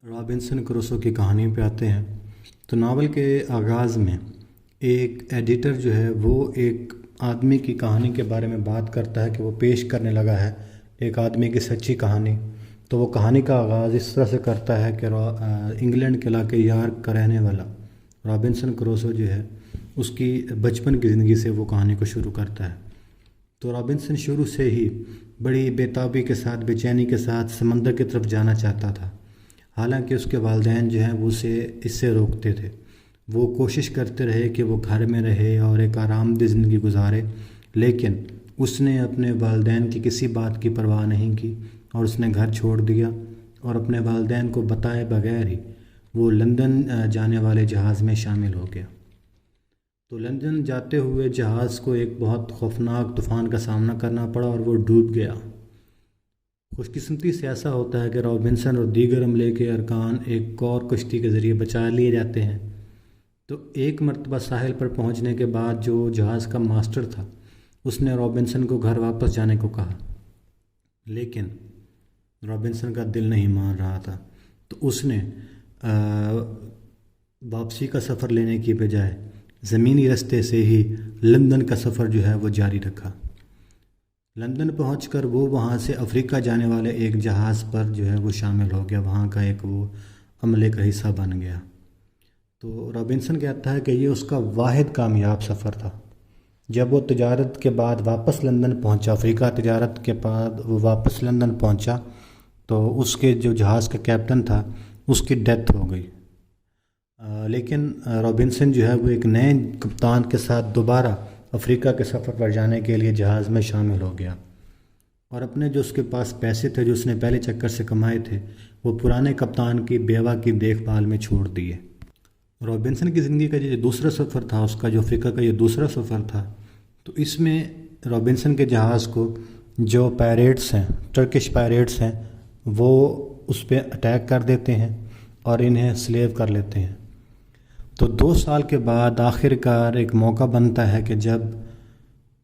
Robinson Crusoe کی کہانی پہ آتے ہیں تو ناول کے آغاز میں ایک ایڈیٹر جو ہے وہ ایک آدمی کی کہانی کے بارے میں بات کرتا ہے کہ وہ پیش کرنے لگا ہے ایک آدمی کی سچی کہانی۔ تو وہ کہانی کا آغاز اس طرح سے کرتا ہے کہ انگلینڈ کے علاقے یارک کا رہنے والا رابنسن کروسو جو ہے اس کی بچپن کی زندگی سے وہ کہانی کو شروع کرتا ہے۔ تو رابنسن شروع سے ہی بڑی بےتابی کے ساتھ بے چینی کے ساتھ سمندر کی طرف جانا چاہتا تھا، حالانکہ اس کے والدین جو ہیں وہ اس سے روکتے تھے۔ وہ کوشش کرتے رہے کہ وہ گھر میں رہے اور ایک آرام دہ زندگی گزارے، لیکن اس نے اپنے والدین کی کسی بات کی پرواہ نہیں کی اور اس نے گھر چھوڑ دیا اور اپنے والدین کو بتائے بغیر ہی وہ لندن جانے والے جہاز میں شامل ہو گیا۔ تو لندن جاتے ہوئے جہاز کو ایک بہت خوفناک طوفان کا سامنا کرنا پڑا اور وہ ڈوب گیا۔ خوش قسمتی سے ایسا ہوتا ہے کہ رابنسن اور دیگر عملے کے ارکان ایک اور کشتی کے ذریعے بچا لیے جاتے ہیں۔ تو ایک مرتبہ ساحل پر پہنچنے کے بعد جو جہاز کا ماسٹر تھا اس نے رابنسن کو گھر واپس جانے کو کہا، لیکن رابنسن کا دل نہیں مان رہا تھا۔ تو اس نے واپسی کا سفر لینے کی بجائے زمینی رستے سے ہی لندن کا سفر جو ہے وہ جاری رکھا۔ لندن پہنچ کر وہ وہاں سے افریقہ جانے والے ایک جہاز پر جو ہے وہ شامل ہو گیا، وہاں کا ایک وہ عملے کا حصہ بن گیا۔ تو رابنسن کہتا ہے کہ یہ اس کا واحد کامیاب سفر تھا۔ جب وہ تجارت کے بعد واپس لندن پہنچا، افریقہ تجارت کے بعد وہ واپس لندن پہنچا، تو اس کے جو جہاز کا کیپٹن تھا اس کی ڈیتھ ہو گئی، لیکن رابنسن جو ہے وہ ایک نئے کپتان کے ساتھ دوبارہ افریقہ کے سفر پر جانے کے لیے جہاز میں شامل ہو گیا اور اپنے جو اس کے پاس پیسے تھے جو اس نے پہلے چکر سے کمائے تھے وہ پرانے کپتان کی بیوہ کی دیکھ بھال میں چھوڑ دیے۔ رابنسن کی زندگی کا جو دوسرا سفر تھا، اس کا جو افریقہ کا یہ دوسرا سفر تھا، تو اس میں رابنسن کے جہاز کو جو پائریٹس ہیں، ٹرکش پائریٹس ہیں، وہ اس پہ اٹیک کر دیتے ہیں اور انہیں سلیو کر لیتے ہیں۔ تو 2 سال کے بعد آخر کار ایک موقع بنتا ہے کہ جب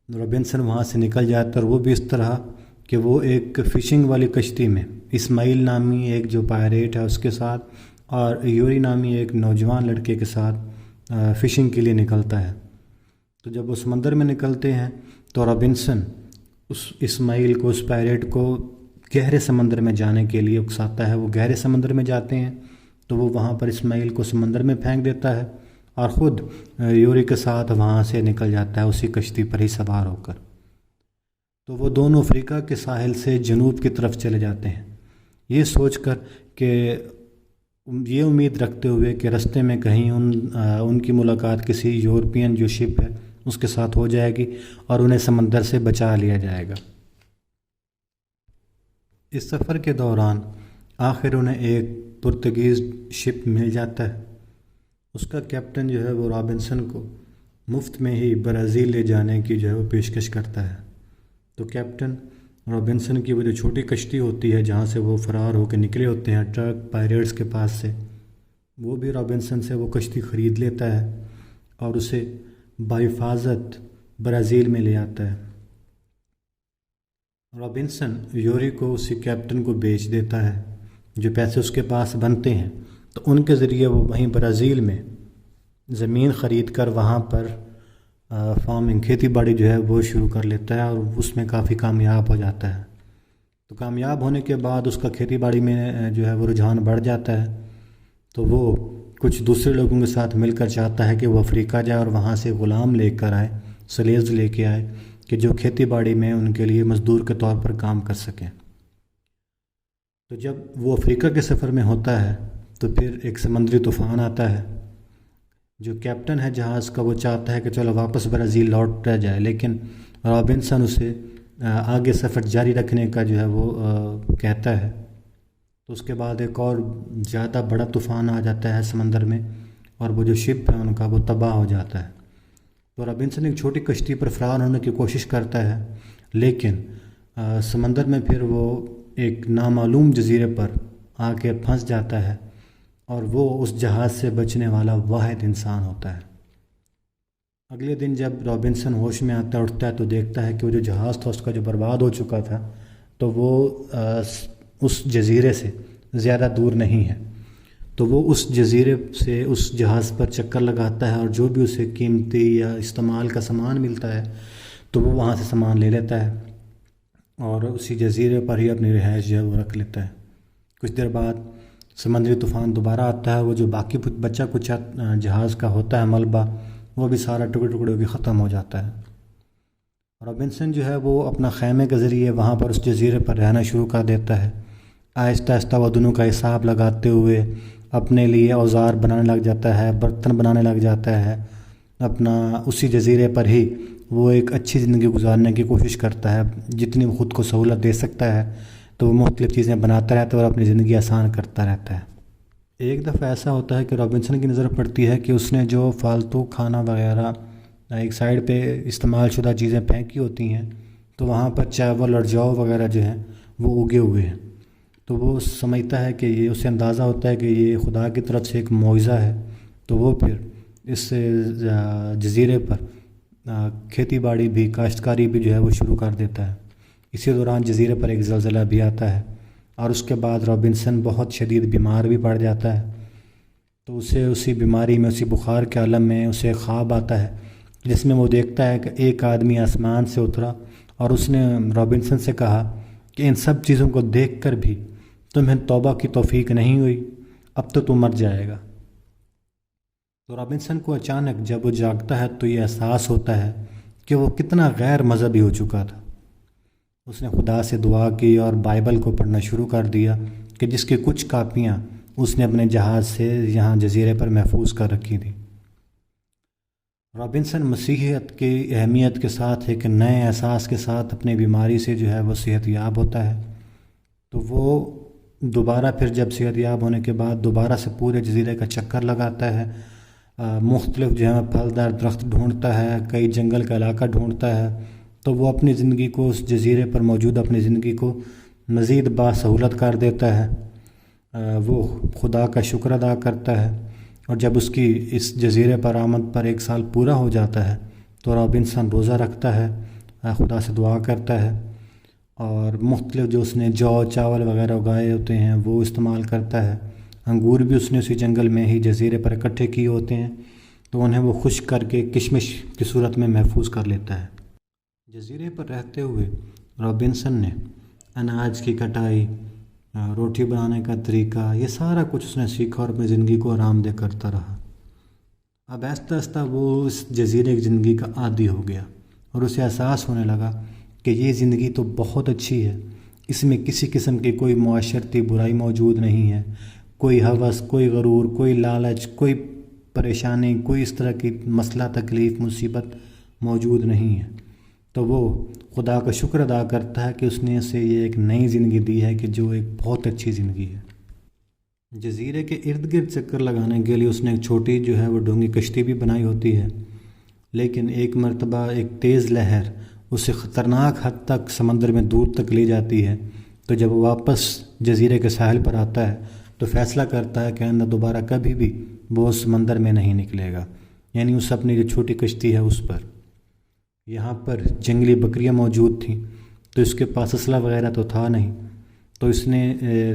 رابنسن وہاں سے نکل جاتا ہے، اور وہ بھی اس طرح کہ وہ ایک فشنگ والی کشتی میں اسماعیل نامی ایک جو پائریٹ ہے اس کے ساتھ اور یوری نامی ایک نوجوان لڑکے کے ساتھ فشنگ کے لیے نکلتا ہے۔ تو جب وہ سمندر میں نکلتے ہیں تو رابنسن اس اسماعیل کو، اس پائریٹ کو گہرے سمندر میں جانے کے لیے اکساتا ہے۔ وہ گہرے سمندر میں جاتے ہیں تو وہ وہاں پر اسماعیل کو سمندر میں پھینک دیتا ہے اور خود یوری کے ساتھ وہاں سے نکل جاتا ہے اسی کشتی پر ہی سوار ہو کر۔ تو وہ دونوں افریقہ کے ساحل سے جنوب کی طرف چلے جاتے ہیں، یہ سوچ کر کہ یہ امید رکھتے ہوئے کہ رستے میں کہیں ان کی ملاقات کسی یورپین جو شپ ہے اس کے ساتھ ہو جائے گی اور انہیں سمندر سے بچا لیا جائے گا۔ اس سفر کے دوران آخر انہیں ایک پرتگیز شپ مل جاتا ہے۔ اس کا کیپٹن جو ہے وہ رابنسن کو مفت میں ہی برازیل لے جانے کی جو ہے وہ پیشکش کرتا ہے۔ تو کیپٹن رابنسن کی وہ جو چھوٹی کشتی ہوتی ہے جہاں سے وہ فرار ہو کے نکلے ہوتے ہیں ٹرک پائریٹس کے پاس سے، وہ بھی رابنسن سے وہ کشتی خرید لیتا ہے اور اسے بحفاظت برازیل میں لے آتا ہے۔ رابنسن یوری کو اسی کیپٹن کو بیچ دیتا ہے، جو پیسے اس کے پاس بنتے ہیں تو ان کے ذریعے وہ وہیں برازیل میں زمین خرید کر وہاں پر فارمنگ، کھیتی باڑی جو ہے وہ شروع کر لیتا ہے اور اس میں کافی کامیاب ہو جاتا ہے۔ تو کامیاب ہونے کے بعد اس کا کھیتی باڑی میں جو ہے وہ رجحان بڑھ جاتا ہے، تو وہ کچھ دوسرے لوگوں کے ساتھ مل کر چاہتا ہے کہ وہ افریقہ جائے اور وہاں سے غلام لے کر آئے، سلیوز لے کے آئے کہ جو کھیتی باڑی میں ان کے لیے مزدور کے طور پر کام کر سکیں۔ تو جب وہ افریقہ کے سفر میں ہوتا ہے تو پھر ایک سمندری طوفان آتا ہے۔ جو کیپٹن ہے جہاز کا وہ چاہتا ہے کہ چلو واپس برازیل لوٹا جائے، لیکن رابنسن اسے آگے سفر جاری رکھنے کا جو ہے وہ کہتا ہے۔ تو اس کے بعد ایک اور زیادہ بڑا طوفان آ جاتا ہے سمندر میں اور وہ جو شپ ہے ان کا وہ تباہ ہو جاتا ہے۔ تو رابنسن ایک چھوٹی کشتی پر فرار ہونے کی کوشش کرتا ہے، لیکن سمندر میں پھر وہ ایک نامعلوم جزیرے پر آ کے پھنس جاتا ہے اور وہ اس جہاز سے بچنے والا واحد انسان ہوتا ہے۔ اگلے دن جب رابنسن ہوش میں آتا ہے، اٹھتا ہے تو دیکھتا ہے کہ وہ جو جہاز تھا اس کا جو برباد ہو چکا تھا تو وہ اس جزیرے سے زیادہ دور نہیں ہے۔ تو وہ اس جزیرے سے اس جہاز پر چکر لگاتا ہے اور جو بھی اسے قیمتی یا استعمال کا سامان ملتا ہے تو وہ وہاں سے سامان لے لیتا ہے اور اسی جزیرے پر ہی اپنی رہائش جو ہے وہ رکھ لیتا ہے۔ کچھ دیر بعد سمندری طوفان دوبارہ آتا ہے، وہ جو باقی بچہ کچھ جہاز کا ہوتا ہے ملبہ، وہ بھی سارا ٹکڑے ٹکڑے ہو کے ختم ہو جاتا ہے۔ رابنسن جو ہے وہ اپنا خیمے کے ذریعے وہاں پر اس جزیرے پر رہنا شروع کر دیتا ہے۔ آہستہ آہستہ وہ دنوں کا حساب لگاتے ہوئے اپنے لیے اوزار بنانے لگ جاتا ہے، برتن بنانے لگ جاتا ہے، اپنا اسی جزیرے پر ہی وہ ایک اچھی زندگی گزارنے کی کوشش کرتا ہے، جتنی وہ خود کو سہولت دے سکتا ہے تو وہ مختلف چیزیں بناتا رہتا ہے اور اپنی زندگی آسان کرتا رہتا ہے۔ ایک دفعہ ایسا ہوتا ہے کہ رابنسن کی نظر پڑتی ہے کہ اس نے جو فالتو کھانا وغیرہ ایک سائڈ پہ استعمال شدہ چیزیں پھینکی ہوتی ہیں تو وہاں پر چاول اور جو وغیرہ جو ہیں وہ اگے ہوئے ہیں، تو وہ سمجھتا ہے کہ یہ، اسے اندازہ ہوتا ہے کہ یہ خدا کی طرف سے ایک معجزہ ہے، تو وہ پھر اس جزیرے پر کھیتی باڑی بھی، کاشتکاری بھی جو ہے وہ شروع کر دیتا ہے۔ اسی دوران جزیرے پر ایک زلزلہ بھی آتا ہے اور اس کے بعد رابنسن بہت شدید بیمار بھی پڑ جاتا ہے، تو اسے اسی بیماری میں، اسی بخار کے عالم میں اسے خواب آتا ہے جس میں وہ دیکھتا ہے کہ ایک آدمی آسمان سے اترا اور اس نے رابنسن سے کہا کہ ان سب چیزوں کو دیکھ کر بھی تمہیں توبہ کی توفیق نہیں ہوئی، اب تو تم مر جائے گا۔ تو رابنسن کو اچانک جب وہ جاگتا ہے تو یہ احساس ہوتا ہے کہ وہ کتنا غیر مذہبی ہو چکا تھا۔ اس نے خدا سے دعا کی اور بائبل کو پڑھنا شروع کر دیا کہ جس کی کچھ کاپیاں اس نے اپنے جہاز سے یہاں جزیرے پر محفوظ کر رکھی تھیں۔ رابنسن مسیحیت کی اہمیت کے ساتھ ایک نئے احساس کے ساتھ اپنی بیماری سے جو ہے وہ صحت یاب ہوتا ہے، تو وہ دوبارہ پھر جب صحت یاب ہونے کے بعد دوبارہ سے پورے جزیرے کا چکر لگاتا ہے، مختلف جو ہے پھلدار درخت ڈھونڈتا ہے، کئی جنگل کا علاقہ ڈھونڈتا ہے، تو وہ اپنی زندگی کو، اس جزیرے پر موجود اپنی زندگی کو مزید باسہولت کر دیتا ہے۔ وہ خدا کا شکر ادا کرتا ہے اور جب اس کی اس جزیرے پر آمد پر 1 سال پورا ہو جاتا ہے تو رابنسن روزہ رکھتا ہے، خدا سے دعا کرتا ہے اور مختلف جو اس نے جو چاول وغیرہ اگائے ہوتے ہیں وہ استعمال کرتا ہے۔ انگور بھی اس نے اسی جنگل میں ہی جزیرے پر اکٹھے کیے ہوتے ہیں تو انہیں وہ خشک کر کے کشمش کی صورت میں محفوظ کر لیتا ہے۔ جزیرے پر رہتے ہوئے رابنسن نے اناج کی کٹائی، روٹی بنانے کا طریقہ، یہ سارا کچھ اس نے سیکھا اور اپنی زندگی کو آرام دہ کرتا رہا۔ اب آہستہ آہستہ وہ اس جزیرے کی زندگی کا عادی ہو گیا اور اسے احساس ہونے لگا کہ یہ زندگی تو بہت اچھی ہے، اس میں کسی قسم کی کوئی معاشرتی برائی موجود نہیں ہے، کوئی ہوس، کوئی غرور، کوئی لالچ، کوئی پریشانی، کوئی اس طرح کی مسئلہ، تکلیف، مصیبت موجود نہیں ہے۔ تو وہ خدا کا شکر ادا کرتا ہے کہ اس نے اسے یہ ایک نئی زندگی دی ہے کہ جو ایک بہت اچھی زندگی ہے۔ جزیرے کے ارد گرد چکر لگانے کے لیے اس نے ایک چھوٹی جو ہے وہ ڈونگی کشتی بھی بنائی ہوتی ہے، لیکن ایک مرتبہ ایک تیز لہر اسے خطرناک حد تک سمندر میں دور تک لے جاتی ہے، تو جب وہ واپس جزیرے کے ساحل پر آتا ہے تو فیصلہ کرتا ہے کہ آئندہ دوبارہ کبھی بھی وہ اس سمندر میں نہیں نکلے گا، یعنی اس اپنی جو چھوٹی کشتی ہے اس پر۔ یہاں پر جنگلی بکریاں موجود تھیں تو اس کے پاس اسلحہ وغیرہ تو تھا نہیں، تو اس نے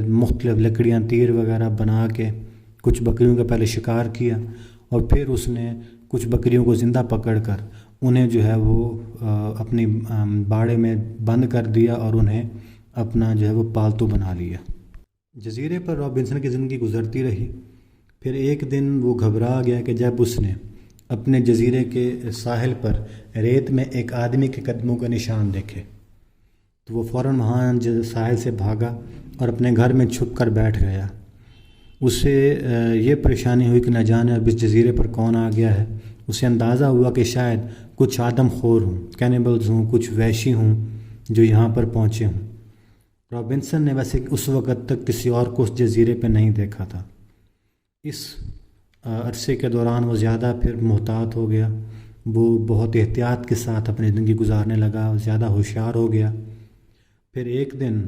مختلف لکڑیاں، تیر وغیرہ بنا کے کچھ بکریوں کا پہلے شکار کیا اور پھر اس نے کچھ بکریوں کو زندہ پکڑ کر انہیں جو ہے وہ اپنی باڑے میں بند کر دیا اور انہیں اپنا جو ہے وہ پالتو بنا لیا۔ جزیرے پر رابنسن کی زندگی گزرتی رہی۔ پھر ایک دن وہ گھبرا گیا کہ جب اس نے اپنے جزیرے کے ساحل پر ریت میں ایک آدمی کے قدموں کا نشان دیکھے تو وہ فوراً وہاں ساحل سے بھاگا اور اپنے گھر میں چھپ کر بیٹھ گیا۔ اسے یہ پریشانی ہوئی کہ نہ جانے اب اس جزیرے پر کون آ گیا ہے۔ اسے اندازہ ہوا کہ شاید کچھ آدم خور ہوں، کینیبلز ہوں، کچھ وحشی ہوں جو یہاں پر پہنچے ہوں۔ رابنسن نے ویسے اس وقت تک کسی اور کو اس جزیرے پہ نہیں دیکھا تھا۔ اس عرصے کے دوران وہ زیادہ پھر محتاط ہو گیا، وہ بہت احتیاط کے ساتھ اپنی زندگی گزارنے لگا، زیادہ ہوشیار ہو گیا۔ پھر ایک دن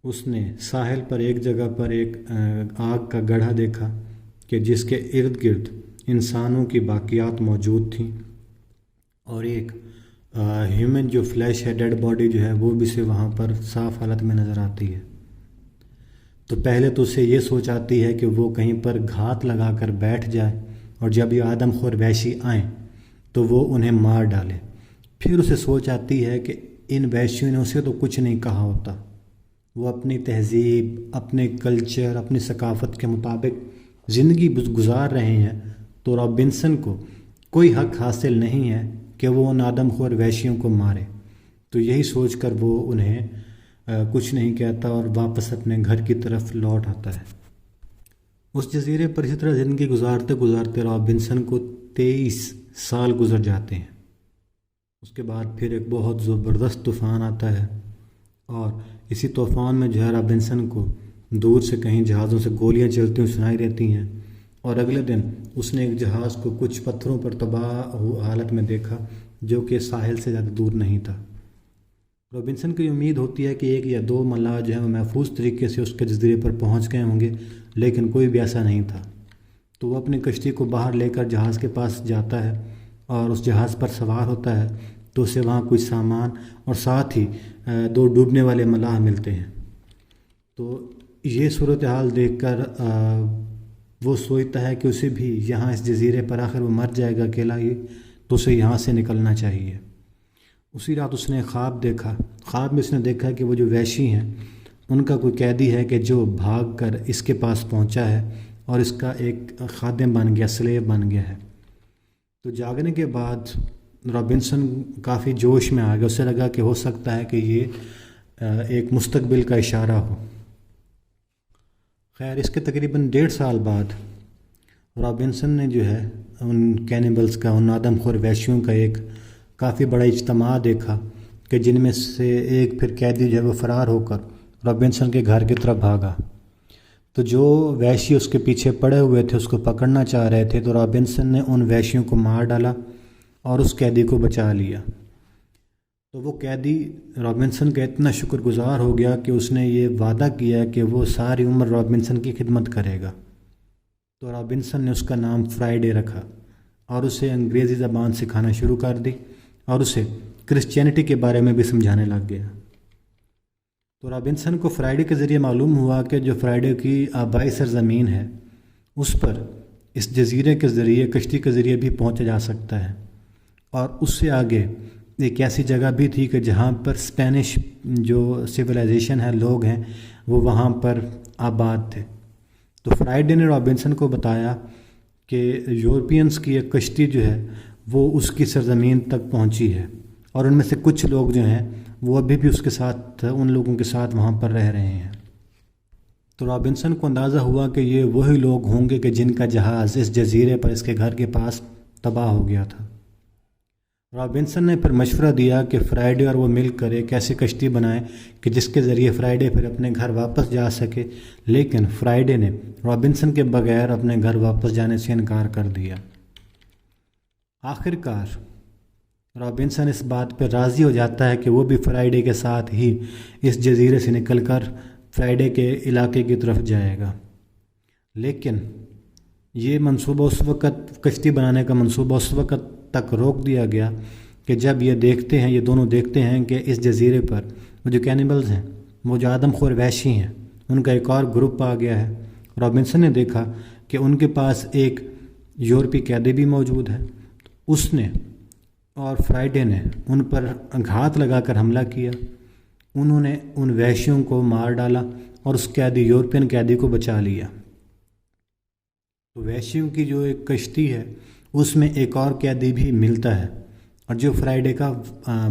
اس نے ساحل پر ایک جگہ پر ایک آگ کا گڑھا دیکھا کہ جس کے ارد گرد انسانوں کی باقیات موجود تھیں اور ایک ہیومن جو فلیش ہے، ڈیڈ باڈی جو ہے وہ بھی سے وہاں پر صاف حالت میں نظر آتی ہے۔ تو پہلے تو اسے یہ سوچ آتی ہے کہ وہ کہیں پر گھات لگا کر بیٹھ جائے، اور جب یہ آدم خور وحشی آئیں تو وہ انہیں مار ڈالے۔ پھر اسے سوچ آتی ہے کہ ان وحشیوں نے اسے تو کچھ نہیں کہا ہوتا، وہ اپنی تہذیب، اپنے کلچر، اپنی ثقافت کے مطابق زندگی گزار رہے ہیں، تو رابنسن کو کوئی حق حاصل نہیں ہے کہ وہ ان آدم خور وحشیوں کو مارے۔ تو یہی سوچ کر وہ انہیں کچھ نہیں کہتا اور واپس اپنے گھر کی طرف لوٹ آتا ہے۔ اس جزیرے پر اسی طرح زندگی گزارتے گزارتے رابنسن کو 23 سال گزر جاتے ہیں۔ اس کے بعد پھر ایک بہت زبردست طوفان آتا ہے، اور اسی طوفان میں جو ہے رابنسن کو دور سے کہیں جہازوں سے گولیاں چلتی ہوئی سنائی دیتی ہیں، اور اگلے دن اس نے ایک جہاز کو کچھ پتھروں پر تباہ حالت میں دیکھا جو کہ ساحل سے زیادہ دور نہیں تھا۔ رابنسن کی امید ہوتی ہے کہ ایک یا دو ملاح جو ہیں وہ محفوظ طریقے سے اس کے جزیرے پر پہنچ گئے ہوں گے، لیکن کوئی بھی ایسا نہیں تھا۔ تو وہ اپنی کشتی کو باہر لے کر جہاز کے پاس جاتا ہے اور اس جہاز پر سوار ہوتا ہے، تو اسے وہاں کچھ سامان اور ساتھ ہی 2 ڈوبنے والے ملاح ملتے ہیں۔ تو یہ صورتحال دیکھ کر وہ سوچتا ہے کہ اسے بھی یہاں اس جزیرے پر، آخر وہ مر جائے گا اکیلا ہی، تو اسے یہاں سے نکلنا چاہیے۔ اسی رات اس نے خواب دیکھا۔ خواب میں اس نے دیکھا کہ وہ جو وحشی ہیں ان کا کوئی قیدی ہے کہ جو بھاگ کر اس کے پاس پہنچا ہے اور اس کا ایک خادم بن گیا، سلیو بن گیا ہے۔ تو جاگنے کے بعد رابنسن کافی جوش میں آ گیا، اسے لگا کہ ہو سکتا ہے کہ یہ ایک مستقبل کا اشارہ ہو۔ خیر، اس کے تقریباً 1.5 سال بعد رابنسن نے جو ہے ان کینیبلز کا، ان آدم خور وحشیوں کا ایک کافی بڑا اجتماع دیکھا کہ جن میں سے ایک پھر قیدی جو ہے وہ فرار ہو کر رابنسن کے گھر کی طرف بھاگا۔ تو جو وحشی اس کے پیچھے پڑے ہوئے تھے اس کو پکڑنا چاہ رہے تھے، تو رابنسن نے ان وحشیوں کو مار ڈالا اور اس قیدی کو بچا لیا۔ تو وہ قیدی رابنسن کا اتنا شکر گزار ہو گیا کہ اس نے یہ وعدہ کیا کہ وہ ساری عمر رابنسن کی خدمت کرے گا۔ تو رابنسن نے اس کا نام فرائیڈے رکھا اور اسے انگریزی زبان سکھانا شروع کر دی، اور اسے کرسچینٹی کے بارے میں بھی سمجھانے لگ گیا۔ تو رابنسن کو فرائیڈے کے ذریعے معلوم ہوا کہ جو فرائیڈے کی آبائی سرزمین ہے اس پر اس جزیرے کے ذریعے، کشتی کے ذریعے بھی پہنچا جا سکتا ہے، اور اس سے آگے ایک ایسی جگہ بھی تھی کہ جہاں پر اسپینش جو سویلائزیشن ہے، لوگ ہیں، وہ وہاں پر آباد تھے۔ تو فرائیڈے نے رابنسن کو بتایا کہ یورپینز کی ایک کشتی جو ہے وہ اس کی سرزمین تک پہنچی ہے، اور ان میں سے کچھ لوگ جو ہیں وہ ابھی بھی اس کے ساتھ، ان لوگوں کے ساتھ وہاں پر رہ رہے ہیں۔ تو رابنسن کو اندازہ ہوا کہ یہ وہی لوگ ہوں گے کہ جن کا جہاز اس جزیرے پر، اس کے گھر کے پاس تباہ ہو گیا تھا۔ رابنسن نے پھر مشورہ دیا کہ فرائیڈے اور وہ مل کر ایک ایسی کشتی بنائیں کہ جس کے ذریعے فرائیڈے پھر اپنے گھر واپس جا سکے، لیکن فرائیڈے نے رابنسن کے بغیر اپنے گھر واپس جانے سے انکار کر دیا۔ آخر کار رابنسن اس بات پہ راضی ہو جاتا ہے کہ وہ بھی فرائیڈے کے ساتھ ہی اس جزیرے سے نکل کر فرائیڈے کے علاقے کی طرف جائے گا، لیکن یہ منصوبہ اس وقت، کشتی بنانے کا منصوبہ اس وقت تک روک دیا گیا کہ جب یہ دیکھتے ہیں، یہ دونوں دیکھتے ہیں کہ اس جزیرے پر وہ جو کینیبلز ہیں، وہ جو آدم خور وحشی ہیں، ان کا ایک اور گروپ آ گیا ہے۔ رابنسن نے دیکھا کہ ان کے پاس ایک یورپی قیدی بھی موجود ہے۔ اس نے اور فرائیڈے نے ان پر گھات لگا کر حملہ کیا، انہوں نے ان وحشیوں کو مار ڈالا اور اس قیدی، یورپین قیدی کو بچا لیا۔ تو وحشیوں کی جو ایک کشتی ہے اس میں ایک اور قیدی بھی ملتا ہے، اور جو فرائیڈے کا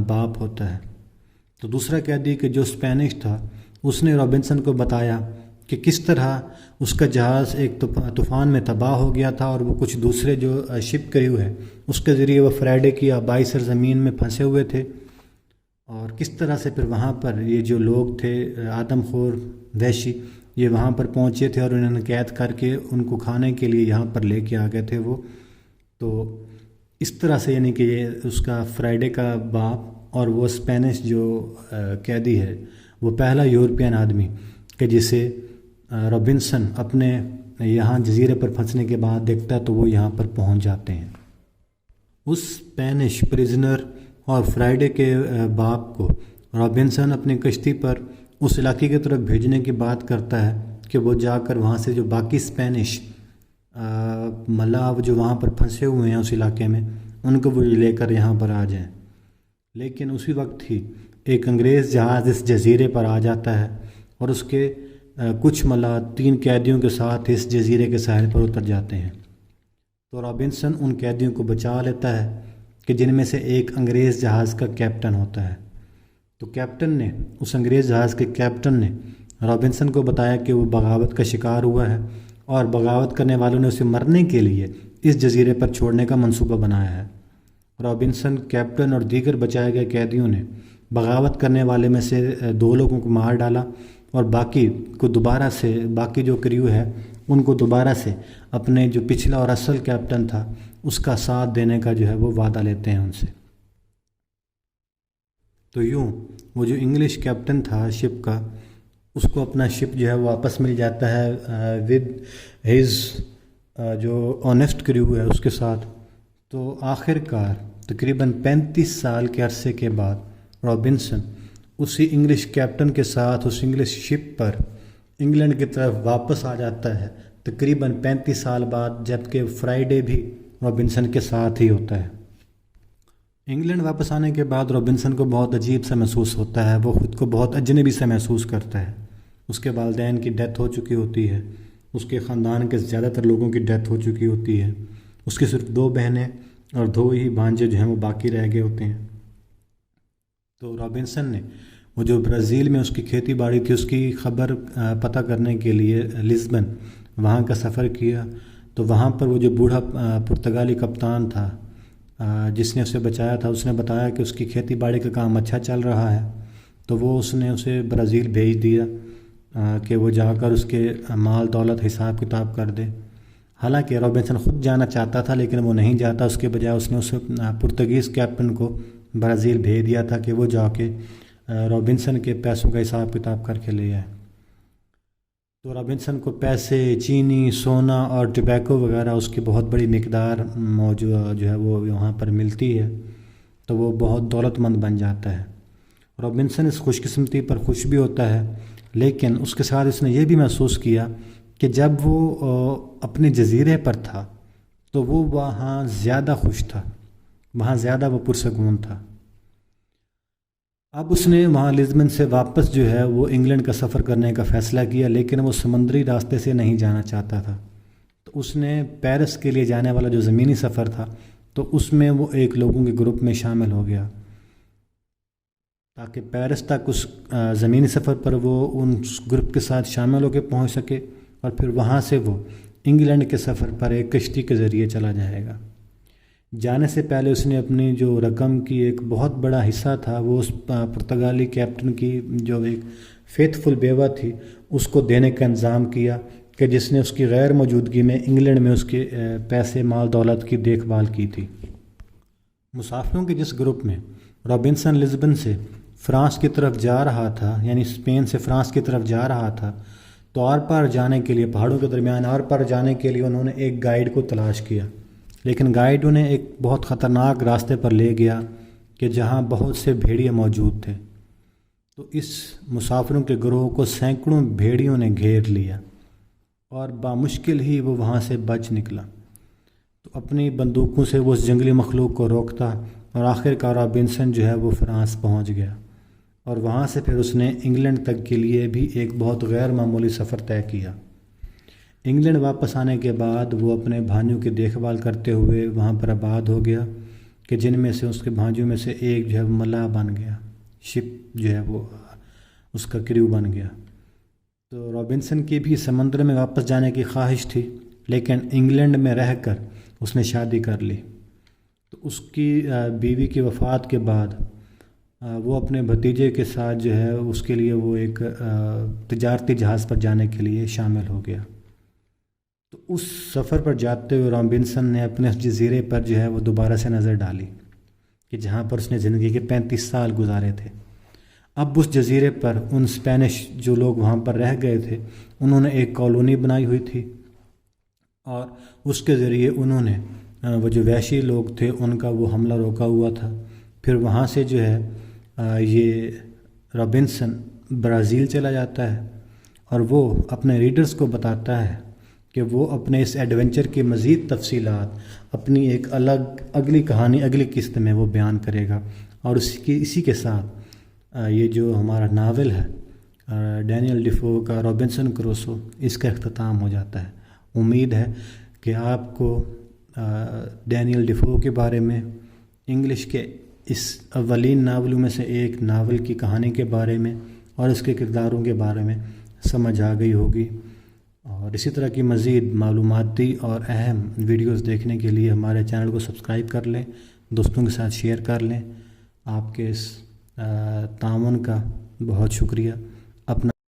باپ ہوتا ہے۔ تو دوسرا قیدی کہ جو اسپینش تھا، اس نے رابنسن کو بتایا کہ کس طرح اس کا جہاز ایک طوفان میں تباہ ہو گیا تھا، اور وہ کچھ دوسرے جو شپ کریو ہے اس کے ذریعے وہ فرائیڈے کی آبائی سرزمین میں پھنسے ہوئے تھے، اور کس طرح سے پھر وہاں پر یہ جو لوگ تھے آدم خور وحشی، یہ وہاں پر پہنچے تھے اور انہوں نے قید کر کے ان کو کھانے کے لیے یہاں پر لے کے آ گئے تھے وہ۔ تو اس طرح سے یعنی کہ یہ اس کا فرائیڈے کا باپ اور وہ اسپینش جو قیدی ہے، وہ پہلا یورپین آدمی کہ جسے رابنسن اپنے یہاں جزیرے پر پھنسنے کے بعد دیکھتا ہے، تو وہ یہاں پر پہنچ جاتے ہیں۔ اس اسپینش پریزنر اور فرائیڈے کے باپ کو رابنسن اپنی کشتی پر اس علاقے کی طرف بھیجنے کی بات کرتا ہے کہ وہ جا کر وہاں سے جو باقی اسپینش ملاح جو وہاں پر پھنسے ہوئے ہیں اس علاقے میں، ان کو وہ لے کر یہاں پر آ جائیں۔ لیکن اسی وقت ہی ایک انگریز جہاز اس جزیرے پر آ جاتا ہے اور اس کے کچھ ملاح 3 قیدیوں کے ساتھ اس جزیرے کے ساحل پر اتر جاتے ہیں۔ تو رابنسن ان قیدیوں کو بچا لیتا ہے کہ جن میں سے ایک انگریز جہاز کا کیپٹن ہوتا ہے۔ تو کیپٹن نے، اس انگریز جہاز کے کیپٹن نے رابنسن کو بتایا کہ وہ بغاوت کا شکار ہوا ہے اور بغاوت کرنے والوں نے اسے مرنے کے لیے اس جزیرے پر چھوڑنے کا منصوبہ بنایا ہے۔ رابنسن، کیپٹن اور دیگر بچائے گئے قیدیوں نے بغاوت کرنے والے میں سے 2 لوگوں کو مار ڈالا اور باقی جو کریو ہے ان کو دوبارہ سے اپنے جو پچھلا اور اصل کیپٹن تھا اس کا ساتھ دینے کا جو ہے وہ وعدہ لیتے ہیں ان سے۔ تو یوں وہ جو انگلش کیپٹن تھا شپ کا، اس کو اپنا شپ جو ہے واپس مل جاتا ہے ود ہز جو آنیسٹ کریو ہے اس کے ساتھ۔ تو آخر کار تقریباً 35 سال کے عرصے کے بعد رابنسن اسی انگلش کیپٹن کے ساتھ اس انگلش شپ پر انگلینڈ کی طرف واپس آ جاتا ہے، تقریباً 35 سال بعد، جبکہ فرائیڈے بھی رابنسن کے ساتھ ہی ہوتا ہے۔ انگلینڈ واپس آنے کے بعد رابنسن کو بہت عجیب سا محسوس ہوتا ہے، وہ خود کو بہت اجنبی سا محسوس کرتا ہے۔ اس کے والدین کی ڈیتھ ہو چکی ہوتی ہے، اس کے خاندان کے زیادہ تر لوگوں کی ڈیتھ ہو چکی ہوتی ہے، اس کی صرف 2 بہنیں اور 2 ہی بھانجے جو ہیں وہ باقی رہ گئے ہوتے ہیں۔ تو رابنسن نے وہ جو برازیل میں اس کی کھیتی باڑی تھی اس کی خبر پتہ کرنے کے لیے لزبن وہاں کا سفر کیا۔ تو وہاں پر وہ جو بوڑھا پرتگالی کپتان تھا جس نے اسے بچایا تھا، اس نے بتایا کہ اس کی کھیتی باڑی کا کام اچھا چل رہا ہے، تو وہ اس نے اسے برازیل بھیج دیا کہ وہ جا کر اس کے مال دولت حساب کتاب کر دے۔ حالانکہ رابنسن خود جانا چاہتا تھا لیکن وہ نہیں جاتا، اس کے بجائے اس نے اس پرتگیز کیپٹن کو برازیل بھیج دیا تھا کہ وہ جا کے رابنسن کے پیسوں کا حساب کتاب کر کے لے آئے۔ تو رابنسن کو پیسے، چینی، سونا اور ٹبیکو وغیرہ اس کی بہت بڑی مقدار موجود جو ہے وہ وہاں پر ملتی ہے، تو وہ بہت دولت مند بن جاتا ہے۔ رابنسن اس خوش قسمتی پر خوش بھی ہوتا ہے، لیکن اس کے ساتھ اس نے یہ بھی محسوس کیا کہ جب وہ اپنے جزیرے پر تھا تو وہ وہاں زیادہ خوش تھا، وہاں زیادہ وہ پرسکون تھا۔ اب اس نے وہاں لزبن سے واپس جو ہے وہ انگلینڈ کا سفر کرنے کا فیصلہ کیا، لیکن وہ سمندری راستے سے نہیں جانا چاہتا تھا۔ تو اس نے پیرس کے لیے جانے والا جو زمینی سفر تھا تو اس میں وہ ایک لوگوں کے گروپ میں شامل ہو گیا تاکہ پیرس تک اس زمینی سفر پر وہ ان گروپ کے ساتھ شامل ہو کے پہنچ سکے، اور پھر وہاں سے وہ انگلینڈ کے سفر پر ایک کشتی کے ذریعے چلا جائے گا۔ جانے سے پہلے اس نے اپنی جو رقم کی ایک بہت بڑا حصہ تھا وہ اس پرتگالی کیپٹن کی جو ایک فیتھفل بیوہ تھی اس کو دینے کا انتظام کیا کہ جس نے اس کی غیر موجودگی میں انگلینڈ میں اس کے پیسے، مال دولت کی دیکھ بھال کی تھی۔ مسافروں کے جس گروپ میں رابنسن لزبن سے فرانس کی طرف جا رہا تھا، یعنی اسپین سے فرانس کی طرف جا رہا تھا، تو آر پار جانے کے لیے، پہاڑوں کے درمیان آر پار جانے کے لیے انہوں نے ایک گائیڈ کو تلاش کیا، لیکن گائیڈ انہیں ایک بہت خطرناک راستے پر لے گیا کہ جہاں بہت سے بھیڑیے موجود تھے۔ تو اس مسافروں کے گروہ کو سینکڑوں بھیڑیوں نے گھیر لیا اور بامشکل ہی وہ وہاں سے بچ نکلا۔ تو اپنی بندوقوں سے وہ اس جنگلی مخلوق کو روکتا اور آخر کار رابنسن جو ہے وہ فرانس پہنچ گیا، اور وہاں سے پھر اس نے انگلینڈ تک کے لیے بھی ایک بہت غیر معمولی سفر طے کیا۔ انگلینڈ واپس آنے کے بعد وہ اپنے بھانجوں کی دیکھ بھال کرتے ہوئے وہاں پر آباد ہو گیا کہ جن میں سے اس کے بھانجوں میں سے ایک جو ہے ملاح بن گیا، شپ جو ہے وہ اس کا کریو بن گیا۔ تو رابنسن کی بھی سمندر میں واپس جانے کی خواہش تھی، لیکن انگلینڈ میں رہ کر اس نے شادی کر لی۔ تو اس کی بیوی کی وفات کے بعد وہ اپنے بھتیجے کے ساتھ جو ہے اس کے لیے وہ ایک تجارتی جہاز پر جانے کے لیے شامل ہو گیا۔ تو اس سفر پر جاتے ہوئے رابنسن نے اپنے اس جزیرے پر جو ہے وہ دوبارہ سے نظر ڈالی کہ جہاں پر اس نے زندگی کے 35 سال گزارے تھے۔ اب اس جزیرے پر ان اسپینش جو لوگ وہاں پر رہ گئے تھے انہوں نے ایک کالونی بنائی ہوئی تھی، اور اس کے ذریعے انہوں نے وہ جو وحشی لوگ تھے ان کا وہ حملہ روکا ہوا تھا۔ پھر وہاں سے جو ہے یہ رابنسن برازیل چلا جاتا ہے، اور وہ اپنے ریڈرز کو بتاتا ہے کہ وہ اپنے اس ایڈونچر کی مزید تفصیلات اپنی ایک اگلی کہانی اگلی قسط میں وہ بیان کرے گا. اور اسی کے ساتھ یہ جو ہمارا ناول ہے ڈینیل ڈیفو کا رابنسن کروسو، اس کا اختتام ہو جاتا ہے. امید ہے کہ آپ کو ڈینیل ڈیفو کے بارے میں، انگلش کے اس اولین ناولوں میں سے ایک ناول کی کہانی کے بارے میں اور اس کے کرداروں کے بارے میں سمجھ آ گئی ہوگی. اور اسی طرح کی مزید معلوماتی اور اہم ویڈیوز دیکھنے کے لیے ہمارے چینل کو سبسکرائب کر لیں، دوستوں کے ساتھ شیئر کر لیں. آپ کے اس تعاون کا بہت شکریہ.